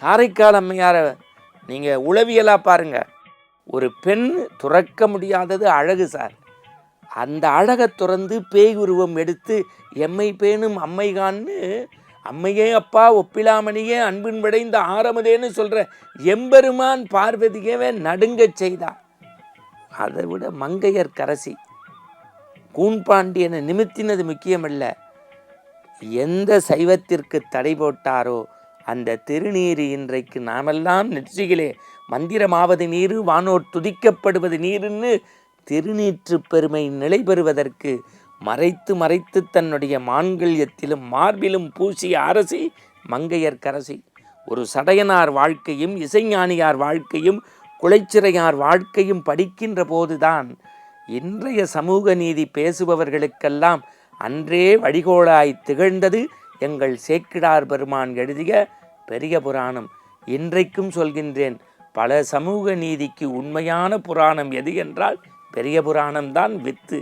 காரைக்கால் அம்மையாரை நீங்கள் உளவியலாக பாருங்கள். ஒரு பெண் துறக்க முடியாதது அழகு சார். அந்த அழகை துறந்து பேய் உருவம் எடுத்து எம்மை பேணும் அம்மைகான்னு அம்மையே அப்பா ஒப்பிலாமணியே அன்பின் விடைந்த ஆரமுதேன்னு சொல்கிற எம்பெருமான் பார்வதியவே நடுங்கச் செய்தா. அதை விட மங்கையர்க்கரசி கூன்பாண்டியனை நிமித்தினது முக்கியமல்ல, எந்த சைவத்திற்கு தடை போட்டாரோ அந்த திருநீர் இன்றைக்கு நாமெல்லாம் நெற்றிகளே மந்திரமாவது நீர் வானோர் துதிக்கப்படுவது நீருன்னு திருநீற்று பெருமை நிலை பெறுவதற்கு மறைத்து மறைத்து தன்னுடைய மான்கல்யத்திலும் மார்பிலும் பூசிய அரசி மங்கையர்க்கரசி. ஒரு சடையனார் வாழ்க்கையும் இசைஞானியார் வாழ்க்கையும் குலைச்சிறையார் வாழ்க்கையும் படிக்கின்ற போதுதான் இன்றைய சமூக நீதி பேசுபவர்களுக்கெல்லாம் அன்றே வழிகோலாய் திகழ்ந்தது எங்கள் சேக்கிழார் பெருமான் எழுதிய பெரிய புராணம். இன்றைக்கும் சொல்கின்றேன், பல சமூக நீதிக்கு உண்மையான புராணம் எது என்றால் பெரிய புராணம்தான் வித்து.